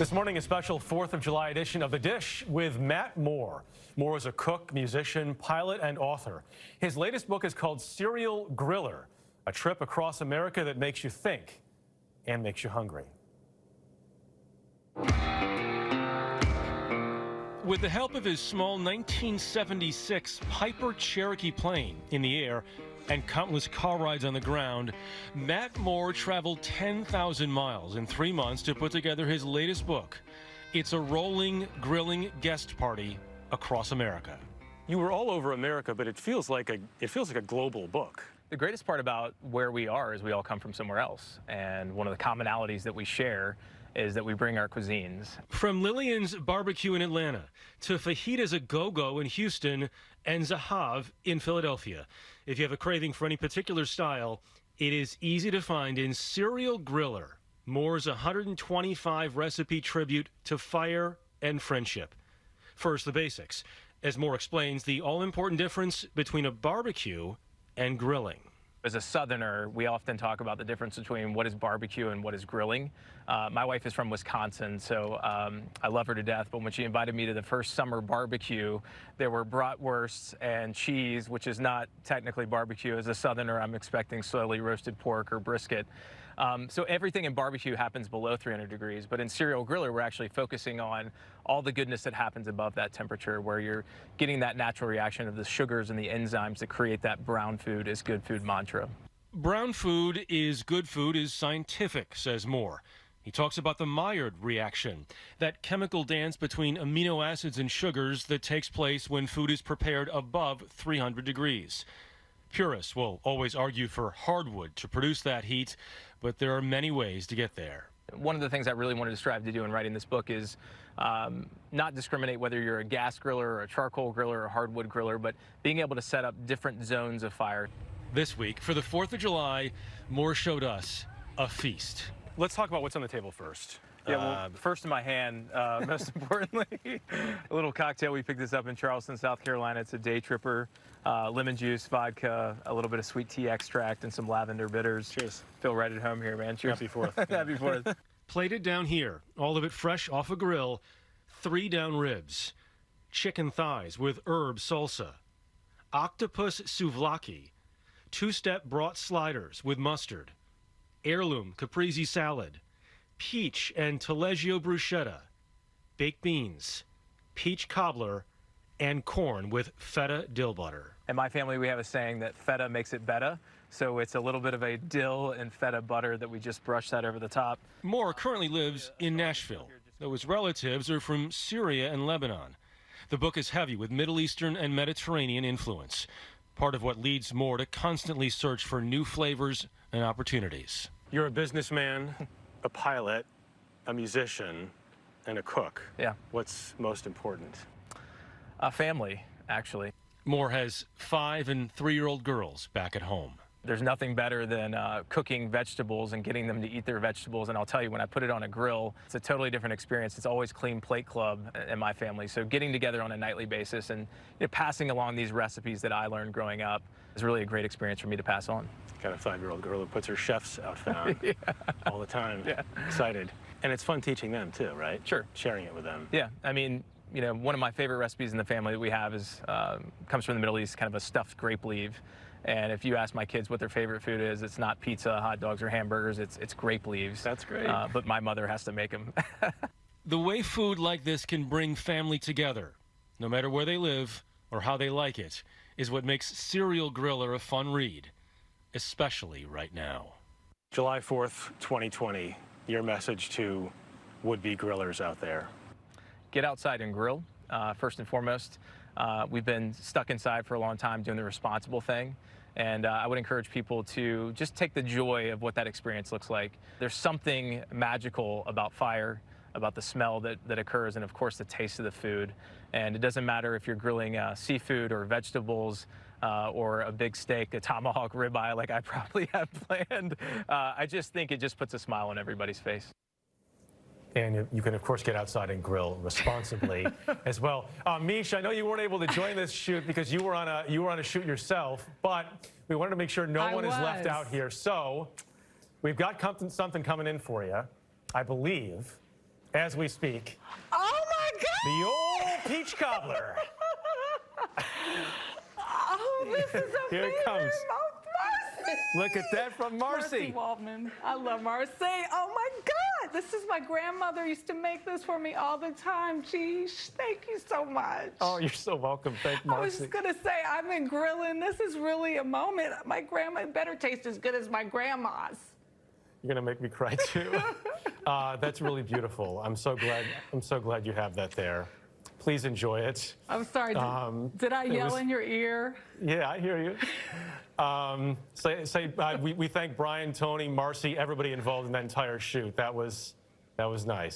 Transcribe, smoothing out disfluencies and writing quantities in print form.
This morning, a special 4th of July edition of The Dish with Matt Moore. Moore is a cook, musician, pilot, and author. His latest book is called Serial Griller, a trip across America that makes you think and makes you hungry. With the help of his small 1976 Piper Cherokee plane in the air and countless car rides on the ground, Matt Moore traveled 10,000 miles in 3 months to put together his latest book. It's a rolling, grilling guest party across America. You were all over America, but it feels like a global book. The greatest part about where we are is we all come from somewhere else, and one of the commonalities that we share is that we bring our cuisines. From Lillian's Barbecue in Atlanta to Fajitas a Go-Go in Houston and Zahav in Philadelphia. If you have a craving for any particular style, it is easy to find in Serial Griller, Moore's 125 recipe tribute to fire and friendship. First, the basics. As Moore explains, the all-important difference between a barbecue and grilling. As a Southerner, we often talk about the difference between what is barbecue and what is grilling. My wife is from Wisconsin, so I love her to death, but when she invited me to the first summer barbecue, there were bratwursts and cheese, which is not technically barbecue. As a Southerner, I'm expecting slowly roasted pork or brisket. So everything in barbecue happens below 300 degrees, but in Serial Griller, we're actually focusing on all the goodness that happens above that temperature, where you're getting that natural reaction of the sugars and the enzymes that create that brown food is good food mantra. Brown food is good food is scientific, says Moore. He talks about the Maillard reaction, that chemical dance between amino acids and sugars that takes place when food is prepared above 300 degrees. Purists will always argue for hardwood to produce that heat, but there are many ways to get there. One of the things I really wanted to strive to do in writing this book is not discriminate whether you're a gas griller or a charcoal griller or a hardwood griller, but being able to set up different zones of fire. This week, for the 4th of July, Moore showed us a feast. Let's talk about what's on the table first. Yeah, well, first in my hand, most importantly, a little cocktail. We picked this up in Charleston, South Carolina. It's a day tripper. Lemon juice, vodka, a little bit of sweet tea extract, and some lavender bitters. Cheers. Feel right at home here, man. Cheers. Happy 4th. Happy 4th. Plated down here, all of it fresh off a grill, 3 down ribs, chicken thighs with herb salsa, octopus souvlaki, 2-step brat sliders with mustard, heirloom caprese salad, peach and taleggio bruschetta, baked beans, peach cobbler, and corn with feta dill butter. In my family, we have a saying that feta makes it better. So it's a little bit of a dill and feta butter that we just brush that over the top. Moore currently lives in Nashville, though his relatives are from Syria and Lebanon. The book is heavy with Middle Eastern and Mediterranean influence, part of what leads Moore to constantly search for new flavors and opportunities. You're a businessman, a pilot, a musician, and a cook. Yeah. What's most important? Family, actually. Moore has 5- and 3-year-old girls back at home. There's nothing better than cooking vegetables and getting them to eat their vegetables. And I'll tell you, when I put it on a grill, it's a totally different experience. It's always Clean Plate Club in my family. So getting together on a nightly basis and passing along these recipes that I learned growing up is really a great experience for me to pass on. Got a 5-year-old girl who puts her chef's outfit on all the time. Yeah. Excited. And it's fun teaching them too, right? Sure. Sharing it with them. Yeah. I mean, one of my favorite recipes in the family that we have is comes from the Middle East, kind of a stuffed grape leaf. And if you ask my kids what their favorite food is, it's not pizza, hot dogs, or hamburgers. It's grape leaves. That's great. But my mother has to make them. The way food like this can bring family together, no matter where they live or how they like it, is what makes Serial Griller a fun read, especially right now. July 4th, 2020, your message to would-be grillers out there. Get outside and grill, first and foremost. We've been stuck inside for a long time doing the responsible thing. And I would encourage people to just take the joy of what that experience looks like. There's something magical about fire, about the smell that occurs, and of course the taste of the food. And it doesn't matter if you're grilling seafood or vegetables or a big steak, a tomahawk ribeye like I probably have planned. I just think it just puts a smile on everybody's face. And you can, of course, get outside and grill responsibly as well. Mish, I know you weren't able to join this shoot because you were on a shoot yourself, but we wanted to make sure no one is left out here. So we've got something coming in for you, I believe. as we speak. Oh my God! The old peach cobbler. Oh, this is amazing. Here it comes. Oh, Marcy. Look at that from Marcy. Waldman. I love Marcy. Oh my God! This is my grandmother used to make this for me all the time. Geez, thank you so much. Oh, you're so welcome. Thank I was Marcy. just gonna say, I've been grilling. This is really a moment. My grandma better taste as good as my grandma's. You're gonna make me cry too. That's really beautiful. I'm so glad you have that there. Please enjoy it. I'm sorry. Did I yell in your ear? Yeah, I hear you. We thank Brian, Tony, Marcy, everybody involved in that entire shoot. That was nice.